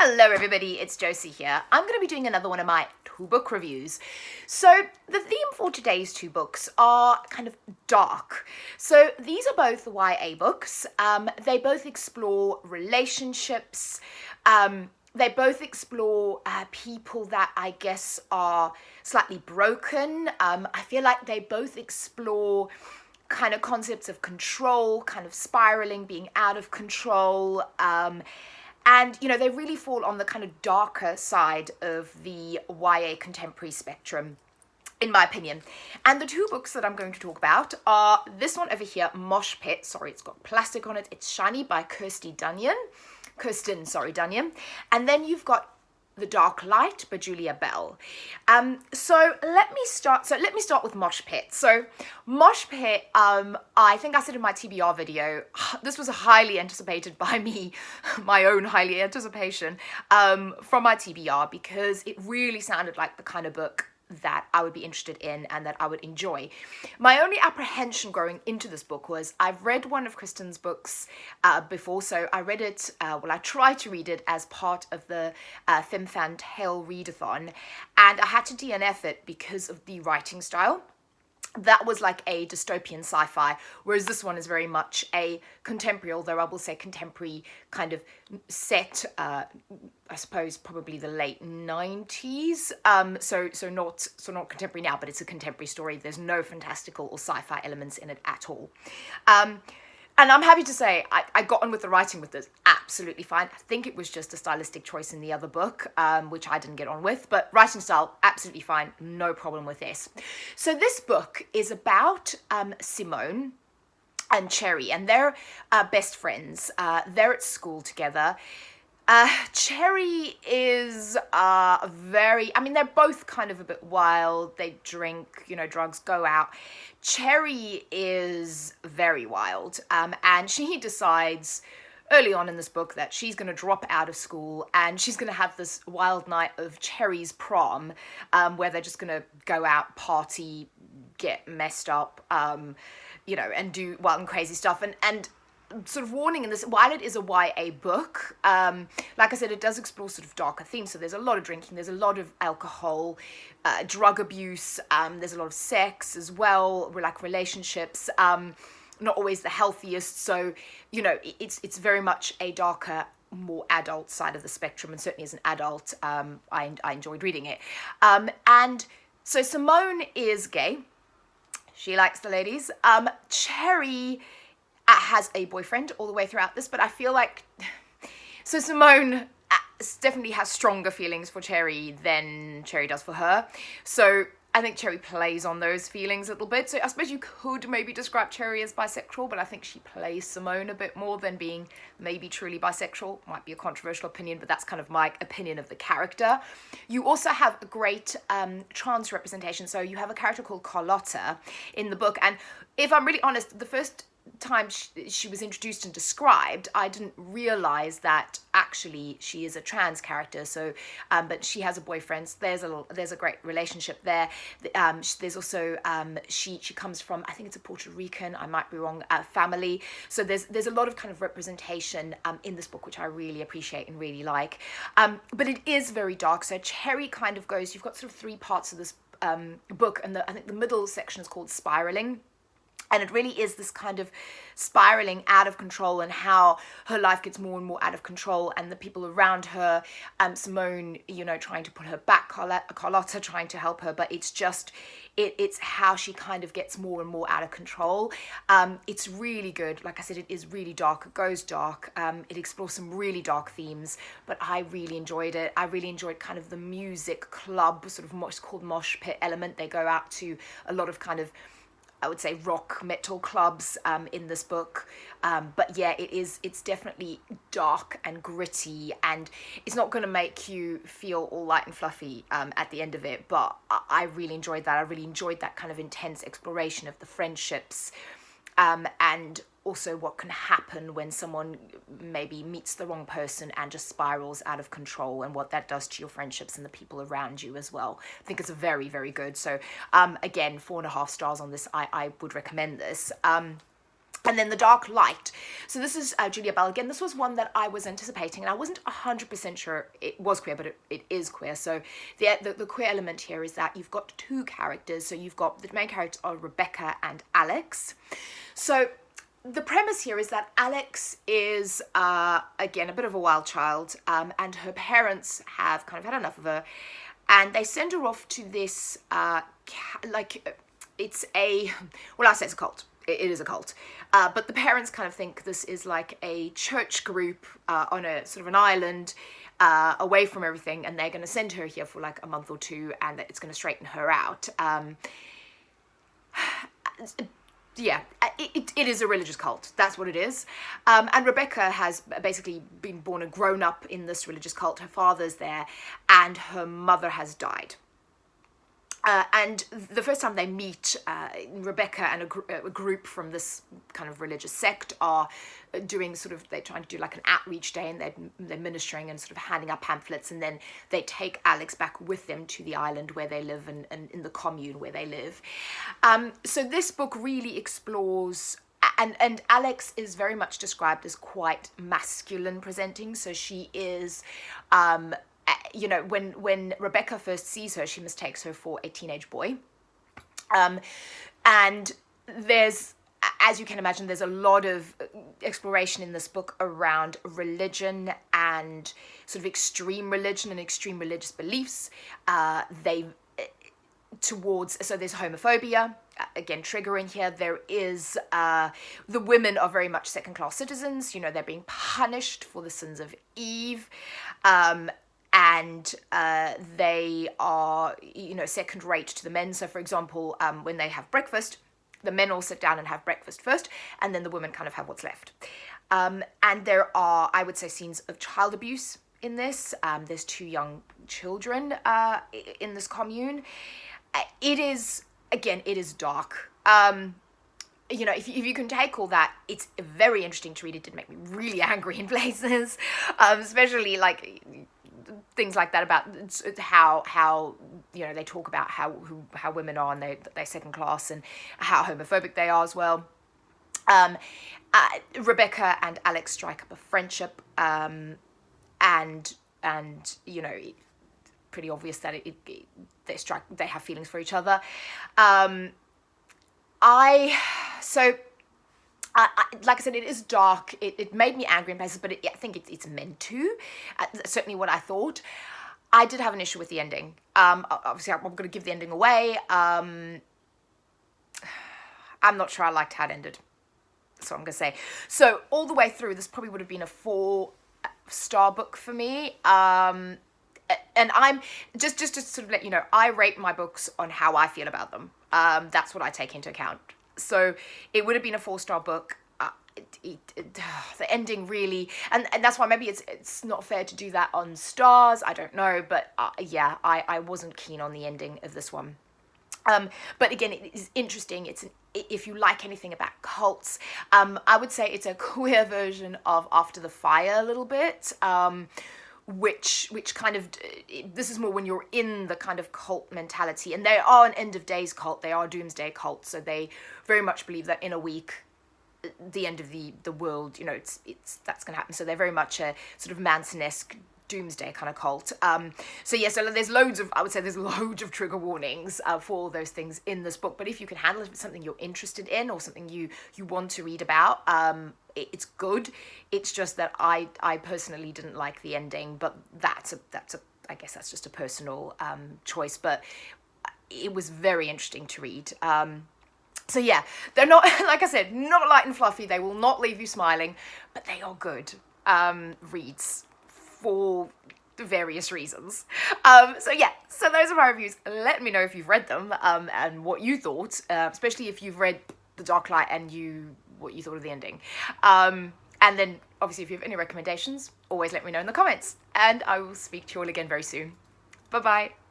Hello everybody, it's Josie here. I'm going to be doing another one of my two book reviews. So the theme for today's two books are kind of dark. So these are both YA books. They both explore relationships. They both explore people that I guess are slightly broken. I feel like they both explore kind of concepts of control, kind of spiraling, being out of control. And, you know, they really fall on the kind of darker side of the YA contemporary spectrum, in my opinion. And the two books that I'm going to talk about are this one over here, Mosh Pit. Sorry, it's got plastic on it. It's Shiny by Kirsten Dunyan. And then you've got The Dark Light by Julia Bell. So let me start with Mosh Pit. So Mosh Pit, I think I said in my TBR video, this was highly anticipated by me, my own highly anticipation, from my TBR, because it really sounded like the kind of book that I would be interested in and that I would enjoy. My only apprehension going into this book was I've read one of Kristen's books before, so I read it, I tried to read it as part of the FemFan Tale Readathon, and I had to DNF it because of the writing style. That was like a dystopian sci-fi, whereas this one is very much a contemporary, although I will say contemporary kind of set, I suppose probably the late 90s. So not contemporary now, but it's a contemporary story. There's no fantastical or sci-fi elements in it at all. And I'm happy to say I got on with the writing with this absolutely fine. I think it was just a stylistic choice in the other book, which I didn't get on with, but writing style, absolutely fine, no problem with this. So this book is about Simone and Cherry, and they're best friends. They're at school together. Cherry is they're both kind of a bit wild. They drink, drugs, go out. Cherry is very wild, and she decides early on in this book that she's going to drop out of school and she's going to have this wild night of Cherry's prom, where they're just going to go out, party, get messed up, and do wild and crazy stuff. And sort of warning in this, while it is a YA book, like I said, it does explore sort of darker themes. So there's a lot of drinking, there's a lot of alcohol, drug abuse, there's a lot of sex as well, like relationships, not always the healthiest. So, it's very much a darker, more adult side of the spectrum, and certainly as an adult, I enjoyed reading it. And so Simone is gay. She likes the ladies. Cherry has a boyfriend all the way throughout this, but I feel like Simone definitely has stronger feelings for Cherry than Cherry does for her. So I think Cherry plays on those feelings a little bit. So I suppose you could maybe describe Cherry as bisexual, but I think she plays Simone a bit more than being maybe truly bisexual. Might be a controversial opinion, but that's kind of my opinion of the character. You also have a great trans representation. So you have a character called Carlotta in the book. And if I'm really honest, the first time she was introduced and described, I didn't realize that actually she is a trans character. So but she has a boyfriend, so there's a great relationship there. There's also she comes from, I think it's a Puerto Rican, I might be wrong, family. So there's a lot of kind of representation in this book, which I really appreciate and really like, but it is very dark. So Cherry kind of goes, you've got sort of three parts of this book, and I think the middle section is called Spiraling. And it really is this kind of spiraling out of control, and how her life gets more and more out of control, and the people around her, Simone, trying to put her back, Carlotta trying to help her, but it's just, it's how she kind of gets more and more out of control. It's really good. Like I said, it is really dark. It goes dark. It explores some really dark themes, but I really enjoyed it. I really enjoyed kind of the music club, sort of what's called mosh pit element. They go out to a lot of kind of, I would say, rock metal clubs in this book, but yeah, it's definitely dark and gritty, and it's not going to make you feel all light and fluffy at the end of it, but I really enjoyed that. I really enjoyed that kind of intense exploration of the friendships, and also what can happen when someone maybe meets the wrong person and just spirals out of control, and what that does to your friendships and the people around you as well. I think it's very, very good. So again, 4.5 stars on this. I would recommend this. And then The Dark Light. So this is Julia Bell. Again, this was one that I was anticipating, and I wasn't 100% sure it was queer, but it is queer. So the queer element here is that you've got two characters. So you've got, the main characters are Rebecca and Alex. So the premise here is that Alex is, again, a bit of a wild child, and her parents have kind of had enough of her, and they send her off to this, it's a, well, I say it's a cult. It is a cult, but the parents kind of think this is like a church group on a sort of an island away from everything, and they're going to send her here for like a month or two, and it's going to straighten her out. Yeah, it is a religious cult. That's what it is. And Rebecca has basically been born and grown up in this religious cult. Her father's there, and her mother has died. And the first time they meet, Rebecca and a group from this kind of religious sect are doing they're trying to do like an outreach day, and they're ministering and sort of handing out pamphlets, and then they take Alex back with them to the island where they live, and in the commune where they live. So this book really explores, and Alex is very much described as quite masculine presenting, so she is... you know, when Rebecca first sees her, she mistakes her for a teenage boy. And there's, as you can imagine, there's a lot of exploration in this book around religion and sort of extreme religion and extreme religious beliefs. So there's homophobia, again, triggering here. There is, the women are very much second-class citizens. You know, they're being punished for the sins of Eve. And they are, you know, second rate to the men. So, for example, when they have breakfast, the men all sit down and have breakfast first, and then the women kind of have what's left. And there are, I would say, scenes of child abuse in this. There's two young children in this commune. It is, again, it is dark. You know, if you can take all that, it's very interesting to read. It did make me really angry in places, especially like... things like that about how you know, they talk about how women are, and they're second class, and how homophobic they are as well. Rebecca and Alex strike up a friendship, and you know, pretty obvious that they have feelings for each other. Like I said, it is dark. It made me angry in places, but I think it's meant to. Certainly what I thought. I did have an issue with the ending. Obviously, I'm going to give the ending away. I'm not sure I liked how it ended. That's what I'm going to say. So all the way through, this probably would have been a 4-star book for me. And I'm just to sort of let you know, I rate my books on how I feel about them. That's what I take into account. So it would have been a 4-star book. The ending really, and that's why maybe it's not fair to do that on stars. I don't know, but yeah, I wasn't keen on the ending of this one. But again, it is interesting. If you like anything about cults, I would say it's a queer version of After the Fire a little bit. Which kind of, this is more when you're in the kind of cult mentality, and they are an end of days cult, they are a doomsday cult, so they very much believe that in a week, the end of the world, you know, that's going to happen. So they're very much a sort of Manson-esque doomsday kind of cult. So yeah, so there's loads of trigger warnings for all those things in this book, but if you can handle it, if it's something you're interested in or something you want to read about, it's good. It's just that I personally didn't like the ending, but that's I guess that's just a personal choice, but it was very interesting to read. So yeah, they're not, like I said, not light and fluffy. They will not leave you smiling, but they are good reads for various reasons. So yeah, so those are my reviews. Let me know if you've read them and what you thought, especially if you've read The Dark Light and what you thought of the ending. And then obviously if you have any recommendations, always let me know in the comments, and I will speak to you all again very soon. Bye bye.